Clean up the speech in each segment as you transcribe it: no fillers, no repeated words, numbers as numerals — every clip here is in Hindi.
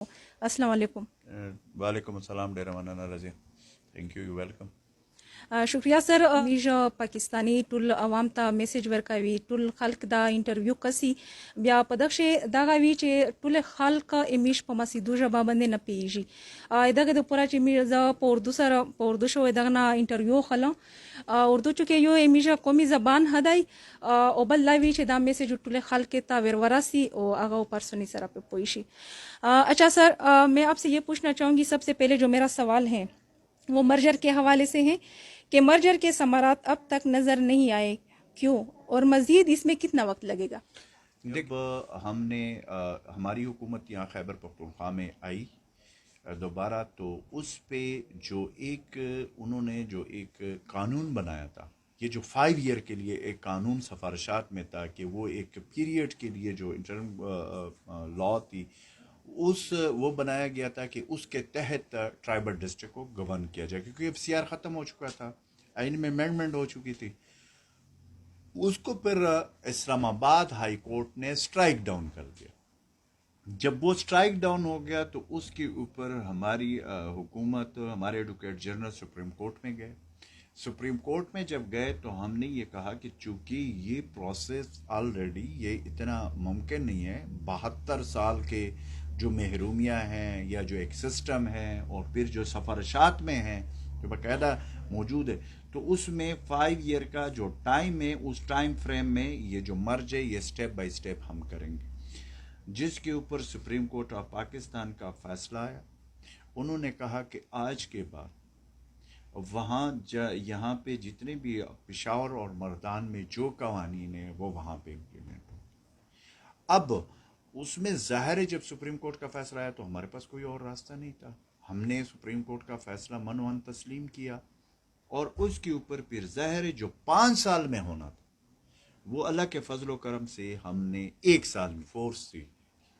अस्सलाम वालेकुम। वालेकुम अस्सलाम डेरा मनाना रजी। Thank you welcome. शुक्रिया सर मीज पाकिस्तानी टुल अवाम ता मैसेज वर्कावी टुल खल्क दा इंटरव्यू कसी ब्या पदक्षे दागावी चे टुल खल्क एमिश पमासी दुजा बाबंदे न पेजी इदग द पूरा चे मीज पोर्दु सर पोर्दु शो इदग ना इंटरव्यू खला उर्दू चुके यो एमिज कोमी जबान हदाई ओबल लावी चे दा मैसेज टुल खल्क ता वेरवरासी ओ आगा पर्सनी सर पे पोईशी। अच्छा सर, मैं आपसे ये पूछना चाहूँगी सबसे पहले जो मेरा सवाल है वो मर्जर के हवाले से है कि मर्जर के समारात अब तक नजर नहीं आए, क्यों और मजीद इसमें कितना वक्त लगेगा? जब हमने हमारी हुकूमत यहाँ खैबर पख्तूनख्वा में आई दोबारा, तो उस पे जो उन्होंने जो एक कानून बनाया था, ये जो 5 ईयर के लिए एक कानून सफारशात में था कि वो एक पीरियड के लिए जो इंटरम लॉ थी वो बनाया गया था कि उसके तहत ट्राइबल डिस्ट्रिक्ट को गवर्न किया जाए, क्योंकि एफसीआर ख़त्म हो चुका था, आइन में अमेंडमेंट हो चुकी थी। उसको फिर इस्लामाबाद हाई कोर्ट ने स्ट्राइक डाउन कर दिया। जब वो स्ट्राइक डाउन हो गया तो उसके ऊपर हमारी हुकूमत, हमारे एडवोकेट जनरल सुप्रीम कोर्ट में गए। सुप्रीम कोर्ट में जब गए तो हमने ये कहा कि चूंकि ये प्रोसेस ऑलरेडी ये इतना मुमकिन नहीं है, 72 साल के जो महरूमियाँ हैं या जो एक सिस्टम है और फिर जो सफारशात में हैं जो बाकायदा मौजूद है, तो उसमें 5 ईयर का जो टाइम है उस टाइम फ्रेम में ये जो मर्ज है ये स्टेप बाय स्टेप हम करेंगे। जिसके ऊपर सुप्रीम कोर्ट ऑफ पाकिस्तान का फैसला आया। उन्होंने कहा कि आज के बाद वहाँ यहाँ पे जितने भी पिशावर और मर्दान में जो कवानीन है वो वहाँ पे इम्प्लीमेंट हो। अब उसमें ज़ाहिर है जब सुप्रीम कोर्ट का फैसला आया तो हमारे पास कोई और रास्ता नहीं था। हमने सुप्रीम कोर्ट का फैसला मनोहन तस्लीम किया और उसके ऊपर फिर ज़ाहिर है जो 5 साल में होना था वो अल्लाह के फजल करम से हमने 1 साल में फोर्स थी।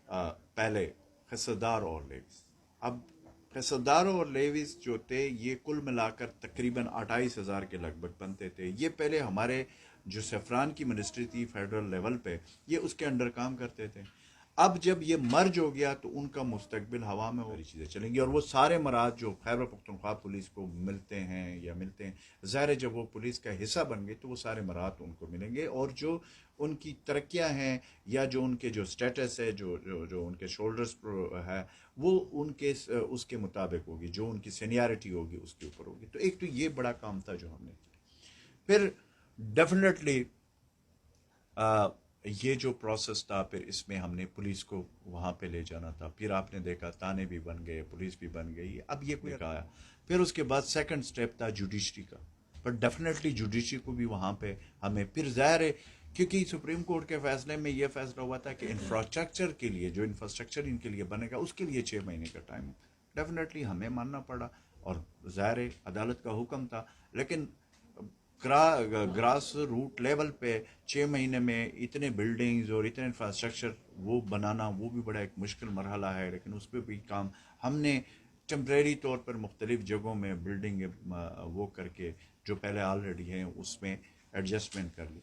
पहले खसदार और लेविस, अब खसदार और लेविस जो थे ये कुल मिलाकर तकरीबन 28,000 के लगभग बनते थे। ये पहले हमारे जो सफरान की मिनिस्ट्री थी फेडरल लेवल पे, ये उसके अंडर काम करते थे। अब जब ये मर्ज हो गया तो उनका मुस्तकबिल हवा में वो चीज़ें चलेंगी और वो सारे मराज जो खैबर पख्तूनख्वा पुलिस को मिलते हैं, ज़ाहिर है जब वो पुलिस का हिस्सा बन गए तो वो सारे मराहत उनको मिलेंगे और जो उनकी तरक्कियां हैं या जो उनके जो स्टेटस है, जो जो जो उनके शोल्डर्स पर है, वो उनके उसके मुताबिक होगी, जो उनकी सीनियरिटी होगी उसके ऊपर होगी। तो एक तो ये बड़ा काम था जो हमने किया। फिर डेफिनेटली ये जो प्रोसेस था, फिर इसमें हमने पुलिस को वहाँ पे ले जाना था। फिर आपने देखा थाने भी बन गए, पुलिस भी बन गई, अब ये कोई आया। फिर उसके बाद सेकंड स्टेप था जुडिशरी का, पर डेफिनेटली जुडिशरी को भी वहाँ पे हमें फिर ज़ाहिर है क्योंकि सुप्रीम कोर्ट के फैसले में यह फैसला हुआ था कि इंफ्रास्ट्रक्चर के लिए जो इंफ्रास्ट्रक्चर इनके लिए बनेगा उसके लिए 6 महीने का टाइम डेफिनेटली हमें मानना पड़ा और ज़ाहिर है अदालत का हुक्म था। लेकिन ग्रास रूट लेवल पे 6 महीने में इतने बिल्डिंग्स और इतने इंफ्रास्ट्रक्चर वो बनाना वो भी बड़ा एक मुश्किल मरहला है। लेकिन उस पर भी काम हमने टेम्प्रेरी तौर पर मुख्तलिफ जगहों में बिल्डिंग वो करके जो पहले ऑलरेडी हैं उसमें एडजस्टमेंट कर ली।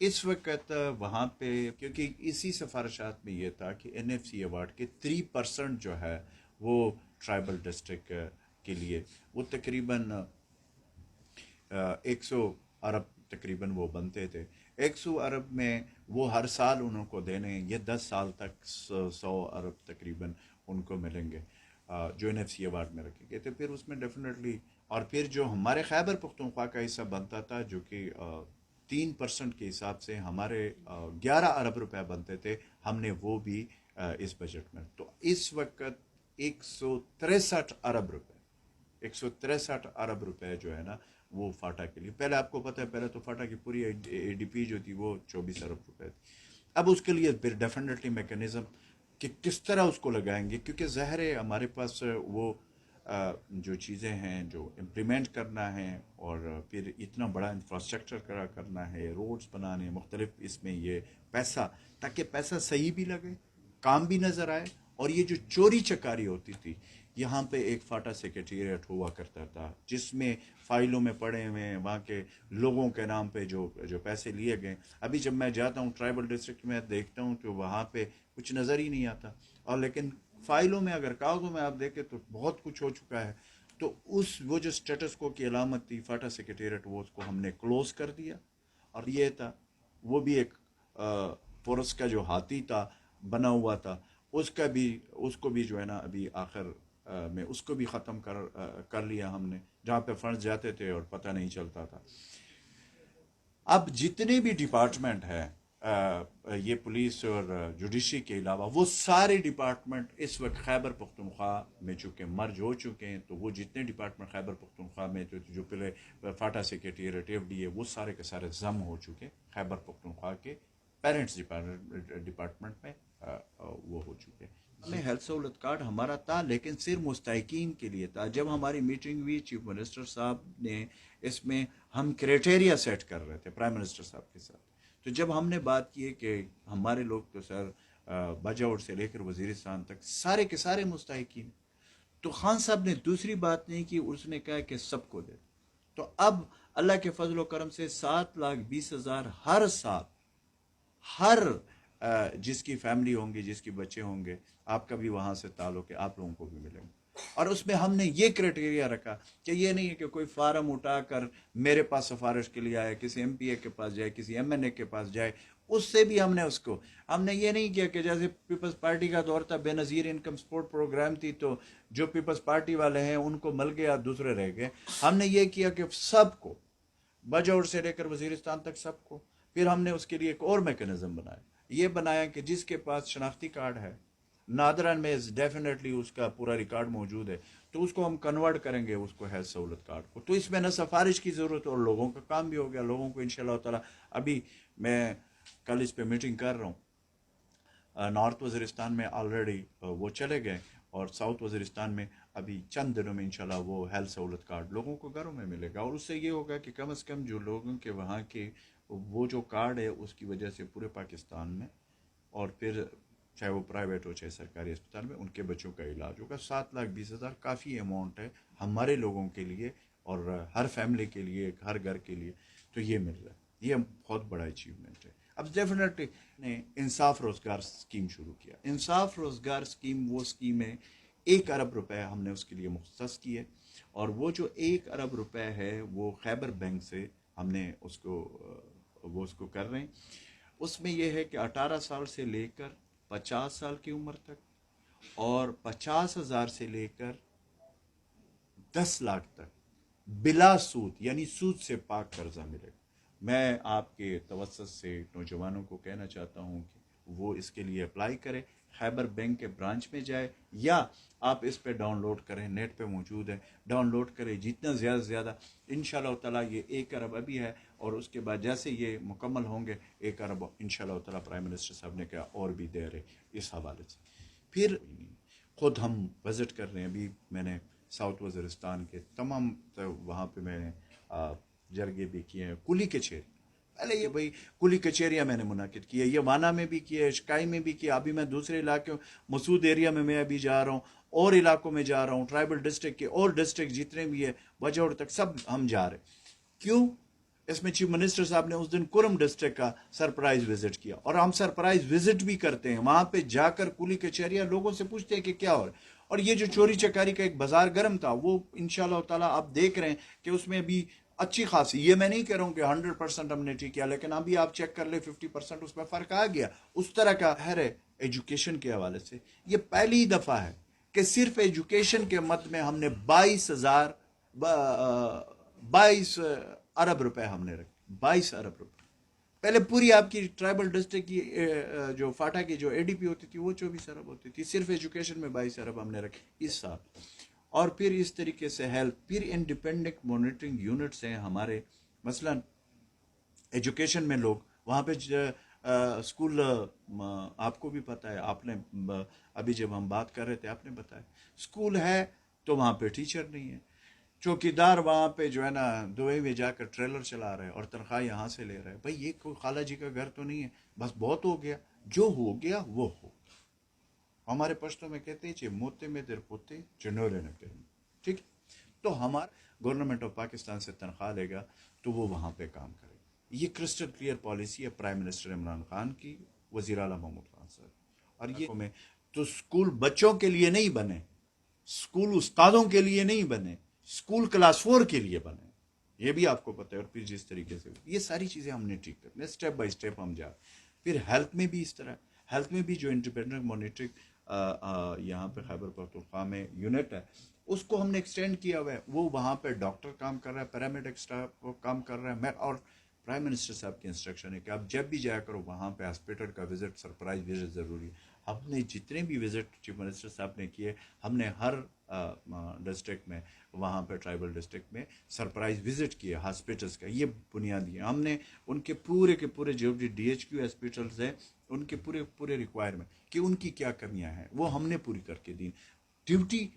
इस वक्त वहाँ पे क्योंकि इसी सिफारिशात में ये था कि NFC अवार्ड के 3% जो है वो ट्राइबल डिस्ट्रिक्ट के लिए वो तकरीबन 100 अरब तकरीबन वो बनते थे। 100 अरब में वो हर साल उनको देने, ये 10 साल तक 100 अरब तकरीबन उनको मिलेंगे जो NFC अवार्ड में रखे गए थे। फिर उसमें डेफिनेटली और फिर जो हमारे खैबर पख्तूनख्वा का हिस्सा बनता था जो कि 3% के हिसाब से हमारे 11 अरब रुपए बनते थे, हमने वो भी इस बजट में। तो इस वक्त 163 अरब रुपए जो है ना वो फाटा के लिए, पहले आपको पता है पहले तो फाटा की पूरी ADP जो थी वो 24 अरब रुपए थी। अब उसके लिए फिर डेफिनेटली मैकेनिज्म कि किस तरह उसको लगाएंगे, क्योंकि ज़ाहिर है हमारे पास वो जो चीज़ें हैं जो इम्प्लीमेंट करना है और फिर इतना बड़ा इंफ्रास्ट्रक्चर करना है, रोड्स बनाने, मुख्तलिफ इसमें ये पैसा, ताकि पैसा सही भी लगे, काम भी नज़र आए। और ये जो चोरी चकारी होती थी, यहाँ पे एक फाटा सेक्रेटेरिएट हुआ करता था जिसमें फाइलों में पड़े हुए हैं वहाँ के लोगों के नाम पे जो जो पैसे लिए गए। अभी जब मैं जाता हूँ ट्राइबल डिस्ट्रिक्ट में देखता हूँ तो वहाँ पे कुछ नज़र ही नहीं आता। और लेकिन फाइलों में अगर कागजों में आप देखें तो बहुत कुछ हो चुका है। तो वो जो स्टेटस को की अलामत थी फाटा सेक्रेटेरिएट, वो उसको हमने क्लोज कर दिया। और ये था, वो भी एक पुरस का जो हाथी था बना हुआ था, उसको भी जो है ना अभी आखिर में उसको भी ख़त्म कर लिया हमने, जहाँ पे फंड्स जाते थे और पता नहीं चलता था। अब जितने भी डिपार्टमेंट हैं, ये पुलिस और जुडिशरी के अलावा, वो सारे डिपार्टमेंट इस वक्त खैबर पख्तूनख्वा में चूँकि मर्ज हो चुके हैं, तो वो जितने डिपार्टमेंट खैबर पख्तूनख्वा में जो पहले फाटा सेक्रेटेरिएट FDA, वो सारे के सारे जम हो चुके खैबर पख्तूनख्वा के पेरेंट्स डिपार्टमेंट में वो हो चुके। हमें हेल्थ सहूलत कार्ड हमारा था, लेकिन सिर्फ मुस्तहिकीन के लिए था। जब हमारी मीटिंग हुई चीफ मिनिस्टर साहब ने, इसमें हम क्राइटेरिया सेट कर रहे थे प्राइम मिनिस्टर साहब के साथ, तो जब हमने बात की कि हमारे लोग तो सर बजौर से लेकर वजीरिस्तान तक सारे के सारे मुस्तहिकीन, तो खान साहब ने दूसरी बात नहीं की, उसने कहा कि सबको दे। तो अब अल्लाह के फजल व करम से 7,20,000 हर साल, हर जिसकी फैमिली होंगी, जिसके बच्चे होंगे, आपका भी वहाँ से ताल्लुक है, आप लोगों को भी मिलेंगे। और उसमें हमने ये क्राइटेरिया रखा कि ये नहीं है कि कोई फार्म उठाकर मेरे पास सिफारिश के लिए आए, किसी MPA के पास जाए, किसी MNA के पास जाए, उससे भी हमने ये नहीं किया कि जैसे पीपल्स पार्टी का दौर था, बेनज़ीर इनकम सपोर्ट प्रोग्राम थी, तो जो पीपल्स पार्टी वाले हैं उनको मिल गया, दूसरे रह गए। हमने ये किया कि सबको, बजौर से लेकर वजीरिस्तान तक सबको। फिर हमने उसके लिए एक और मैकेनिज्म बनाया कि जिसके पास शनाख्ती कार्ड है, नादरन में डेफिनेटली उसका पूरा रिकॉर्ड मौजूद है, तो उसको हम कन्वर्ट करेंगे उसको हेल्थ सहूलत कार्ड को। तो इसमें न सिफारिश की ज़रूरत और लोगों का काम भी हो गया। लोगों को इंशाल्लाह ताला, अभी मैं कल इस पे मीटिंग कर रहा हूँ, नॉर्थ वज़ीरिस्तान में ऑलरेडी वो चले गए, और साउथ वज़ीरिस्तान में अभी चंद दिनों में इंशाल्लाह वो हेल्थ सहूलत कार्ड लोगों को घरों में मिलेगा। और उससे ये होगा कि कम से कम जो लोगों के वहाँ के वो जो कार्ड है, उसकी वजह से पूरे पाकिस्तान में, और फिर चाहे वो प्राइवेट हो चाहे सरकारी अस्पताल में, उनके बच्चों का इलाज होगा। 7,20,000 काफ़ी अमाउंट है हमारे लोगों के लिए, और हर फैमिली के लिए, हर घर के लिए, तो ये मिल रहा है, ये बहुत बड़ा अचीवमेंट है। अब डेफिनेटली ने इंसाफ रोज़गार स्कीम शुरू किया। इंसाफ रोज़गार स्कीम वो स्कीम है, 1 अरब रुपए हमने उसके लिए मुख्तस किए, और वो जो 1 अरब रुपए है वो खैबर बैंक से हमने उसको कर रहे हैं। उसमें यह है कि 18 साल से लेकर 50 साल की उम्र तक, और 50,000 से लेकर 10 लाख तक बिला सूद, यानी सूद से पाक कर्जा मिलेगा। मैं आपके तवज्जुह से नौजवानों को कहना चाहता हूँ कि वो इसके लिए अप्लाई करें, खैबर बैंक के ब्रांच में जाए, या आप इस पे डाउनलोड करें, नेट पे मौजूद है, डाउनलोड करें जितना ज़्यादा से ज़्यादा। इंशाल्लाह ताला ये 1 अरब अभी है, और उसके बाद जैसे ये मुकम्मल होंगे 1 अरब इंशाल्लाह ताला प्राइम मिनिस्टर साहब ने कहा और भी दे रहे इस हवाले से। फिर ख़ुद हम विज़िट कर रहे हैं। अभी मैंने साउथ वज़ीरिस्तान के तमाम, तो वहाँ पे मैंने जरगे भी किए हैं, कुली कचेरी, पहले ये भाई कुली कचेरियाँ मैंने मुनाकिद की है, ये वाना में भी किया है, शिकाई में भी किया। अभी मैं दूसरे इलाके मसूद एरिया में मैं अभी जा रहा हूँ, और इलाकों में जा रहा हूँ, ट्राइबल डिस्ट्रिक्ट के और डिस्ट्रिक्ट जितने भी है, बजौर तक सब हम जा रहे। क्यों? इसमें चीफ मिनिस्टर साहब ने उस दिन कुरम डिस्ट्रिक्ट का सरप्राइज विजिट किया, और हम सरप्राइज विजिट भी करते हैं। वहां पे जाकर कुली कचहरियां लोगों से पूछते हैं कि क्या हो रहा है। और ये जो चोरी चकारी का एक बाजार गर्म था, वो इंशाल्लाह ताला आप देख रहे हैं कि उसमें भी अच्छी खासी, ये मैं नहीं कह रहा हूं कि 100% हमने ठीक किया, लेकिन अभी आप चेक कर ले 50% उसमें फर्क आ गया। उस तरह का है एजुकेशन के हवाले से। ये पहली दफा है कि सिर्फ एजुकेशन के मद में हमने 22 अरब रुपए हमने रखे, 22 अरब रुपए। पहले पूरी आपकी ट्राइबल डिस्ट्रिक्ट की जो फाटा की जो ADP होती थी वो 24 अरब होती थी, सिर्फ एजुकेशन में 22 अरब हमने रखे इस साल। और फिर इस तरीके से हेल्थ, फिर इंडिपेंडेंट मॉनिटरिंग यूनिट्स हैं हमारे। मसलन एजुकेशन में लोग वहाँ पे स्कूल, आपको भी पता है, आपने अभी जब हम बात कर रहे थे आपने बताया, स्कूल है तो वहाँ पे टीचर नहीं है, चौकीदार वहाँ पे जो है ना दुबई में जाकर ट्रेलर चला रहे हैं और तनख्वाह यहाँ से ले रहे हैं। भाई ये कोई खाला जी का घर तो नहीं है, बस बहुत हो गया, जो हो गया वो हो। हमारे पश्तो में कहते हैं मोते में देर पोते चनोरे न करें, ठीक। तो हमारा गवर्नमेंट ऑफ पाकिस्तान से तनख्वाह लेगा तो वो वहाँ पे काम करेगा। ये क्रिस्टल क्लियर पॉलिसी है प्राइम मिनिस्टर इमरान खान की, वज़ीर आला महमूद खान साहब। और ये में तो स्कूल बच्चों के लिए नहीं बने, स्कूल उस्तादों के लिए नहीं बने, स्कूल क्लास 4 के लिए बने, ये भी आपको पता है। और फिर जिस तरीके से ये सारी चीज़ें हमने ठीक करनी, स्टेप बाय स्टेप हम जा। फिर हेल्थ में भी इस तरह, हेल्थ में भी जो इंडिपेंडेंट मॉनिटरिंग यहाँ पे खैबर पख्तूनख्वा में यूनिट है, उसको हमने एक्सटेंड किया हुआ है। वो वहाँ पे डॉक्टर काम कर रहा है, पैरामेडिक स्टाफ काम कर रहा है। मैं और प्राइम मिनिस्टर साहब की इंस्ट्रक्शन है कि आप जब भी जाया करो वहाँ पे हॉस्पिटल का विजिट, सरप्राइज विजिट ज़रूरी है। हमने जितने भी विजिट चीफ मिनिस्टर साहब ने किए, हमने हर डिस्ट्रिक्ट में, वहाँ पे ट्राइबल डिस्ट्रिक्ट में सरप्राइज विजिट किए हॉस्पिटल्स का। ये बुनियादी है। हमने उनके पूरे के पूरे जो भी DHQ हॉस्पिटल्स हैं, उनके पूरे पूरे रिक्वायरमेंट कि उनकी क्या कमियां हैं वो हमने पूरी करके दी। ड्यूटी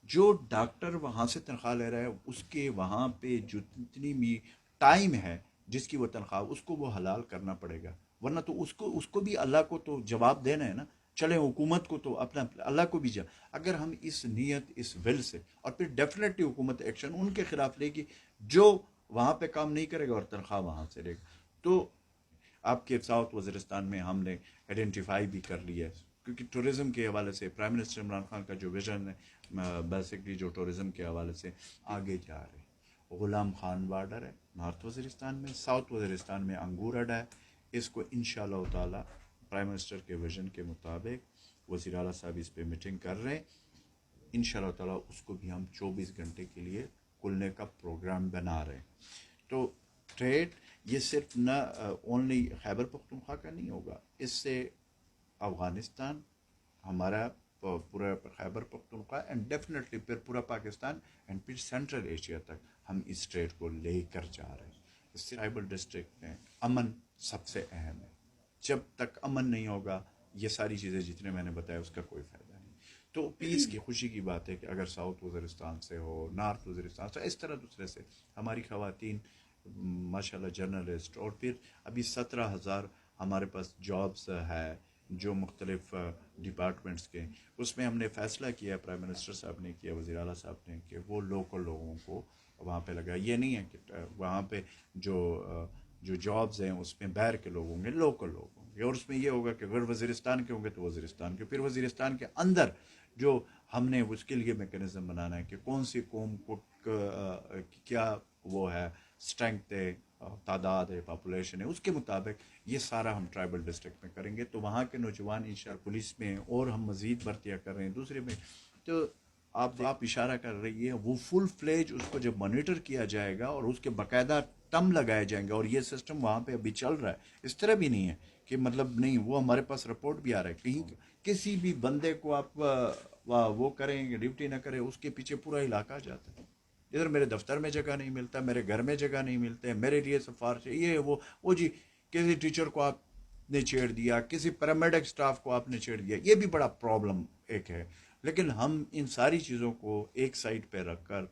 जो डॉक्टर वहाँ से तनख्वाह ले रहा है, उसके वहाँ पे जो जितनी भी टाइम है जिसकी वो तनख्वाह, उसको वो हलाल करना पड़ेगा, वरना तो उसको भी अल्लाह को तो जवाब देना है ना। चले हुकूमत को तो अपना, अल्लाह को भी जा। अगर हम इस नीयत, इस विल से, और फिर डेफिनेटली हुकूमत एक्शन उनके खिलाफ लेगी जो वहाँ पे काम नहीं करेगा और तनख्वाह वहाँ से लेगा। तो आपके साउथ वज़ीरिस्तान में हमने आइडेंटिफाई भी कर लिया है, क्योंकि टूरिज़्म के हवाले से प्राइम मिनिस्टर इमरान खान का जो विजन है, बेसिकली जो टूरिज़्म के हवाले से आगे जा रहे हैं। गुलाम खान बॉर्डर है नॉर्थ वज़ीरिस्तान में, साउथ वज़ीरिस्तान में अंगूर अड्डा है। इसको इंशाअल्लाह ताला प्राइम मिनिस्टर के विजन के मुताबिक वज़ीर आला साहब इस पे मीटिंग कर रहे हैं। इंशाअल्लाह ताला उसको भी हम 24 घंटे के लिए खुलने का प्रोग्राम बना रहे हैं। तो ट्रेड ये सिर्फ न ओनली खैबर पख्तूनख्वा का नहीं होगा, इससे अफ़गानिस्तान, हमारा पूरा खैबर पख्तूनख्वा एंड डेफिनेटली फिर पूरा पाकिस्तान एंड फिर सेंट्रल एशिया तक हम इस ट्रेड को लेकर जा रहे हैं। इससे ट्राइबल डिस्ट्रिक्ट में अमन सबसे अहम है। जब तक अमन नहीं होगा, ये सारी चीज़ें जितने मैंने बताया उसका कोई फ़ायदा नहीं। तो पीस की खुशी की बात है कि अगर साउथ वज़ीरिस्तान से हो, नॉर्थ वज़ीरिस्तान से, इस तरह दूसरे से हमारी ख़वातीन माशाल्लाह जर्नलिस्ट, और फिर अभी 17,000 हमारे पास जॉब्स है जो मुख्तलिफ डिपार्टमेंट्स के, उसमें हमने फ़ैसला किया, प्राइम मिनिस्टर साहब ने किया, वज़ीर आला साहब ने, कि वो लोकल लोगों को वहाँ पे लगा। ये नहीं है कि वहाँ पे जो जॉब्स हैं उसमें बाहर के लोग होंगे, लोकल लोग होंगे। और उसमें ये होगा कि अगर वज़ीरिस्तान के होंगे तो वज़ीरिस्तान के, फिर वज़ीरिस्तान के अंदर जो हमने उसके लिए मेकनिज़म बनाना है कि कौन सी कौम को क्या वो है, स्ट्रेंथ है, तादाद है, पॉपुलेशन है, उसके मुताबिक ये सारा हम ट्राइबल डिस्ट्रिक्ट में करेंगे। तो वहाँ के नौजवान इंशाअल्लाह पुलिस में, और हम मज़ीद भर्तियाँ कर रहे हैं दूसरे में। तो आप इशारा कर रही है, वो फुल फ्लेज उसको जब मॉनिटर किया जाएगा और उसके बाकायदा टर्म लगाए जाएंगे, और ये सिस्टम वहाँ पे अभी चल रहा है। इस तरह भी नहीं है कि मतलब नहीं, वो हमारे पास रिपोर्ट भी आ रहा है, कहीं किसी भी बंदे को आप वो करें, ड्यूटी ना करें, उसके पीछे पूरा इलाका जाता है। इधर मेरे दफ्तर में जगह नहीं मिलता, मेरे घर में जगह नहीं मिलते, मेरे लिए सिफारिश है, ये वो जी, किसी टीचर को आपने छेड़ दिया, किसी पैरामेडिक स्टाफ को आपने छेड़ दिया, ये भी बड़ा प्रॉब्लम एक है। लेकिन हम इन सारी चीज़ों को एक साइड पे रखकर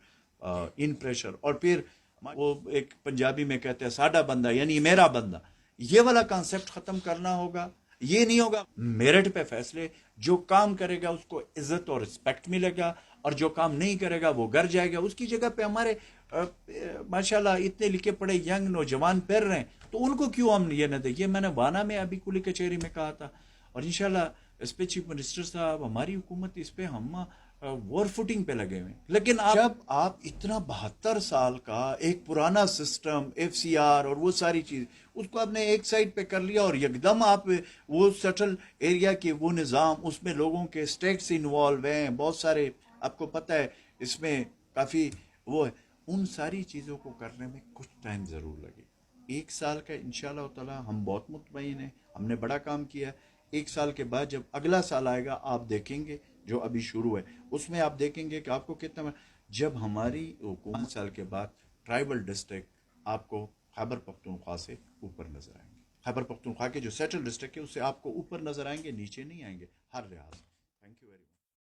इन प्रेशर, और फिर वो एक पंजाबी में कहते हैं साडा बंदा यानी मेरा बंदा, ये वाला कॉन्सेप्ट ख़त्म करना होगा। ये नहीं होगा मेरिट पे फैसले, जो काम करेगा उसको इज्जत और रिस्पेक्ट मिलेगा, और जो काम नहीं करेगा वो घर जाएगा। उसकी जगह पे हमारे माशाल्लाह इतने लिखे पढ़े यंग नौजवान पैर रहे हैं, तो उनको क्यों हम ये न दें। ये मैंने वाना में अभी कुली कचहरी में कहा था, और इंशाल्लाह इस पे चीफ मिनिस्टर साहब, हमारी हुकूमत इस पे हम वॉर फुटिंग पे लगे हुए। लेकिन जब आप इतना 72 साल का एक पुराना सिस्टम, FCR और वो सारी चीज, उसको आपने एक साइड पे कर लिया, और एकदम आप वो सेटल एरिया के वो निज़ाम, उसमें लोगों के स्टेट्स इन्वॉल्व हैं, बहुत सारे, आपको पता है इसमें काफ़ी वो है, उन सारी चीज़ों को करने में कुछ टाइम ज़रूर लगे। 1 साल का इंशाल्लाह ताला हम बहुत मुतमईन हैं, हमने बड़ा काम किया। 1 साल के बाद जब अगला साल आएगा, आप देखेंगे जो अभी शुरू है उसमें आप देखेंगे कि आपको कितना, जब हमारी हुकूमत 5 साल के बाद ट्राइबल डिस्ट्रिक्ट आपको खैबर पख्तूनख्वा से ऊपर नजर आएंगे। खैबर पख्तूनख्वा के जो सेटल डिस्ट्रिक्ट है उससे आपको ऊपर नजर आएंगे, नीचे नहीं आएंगे हर लिहाज।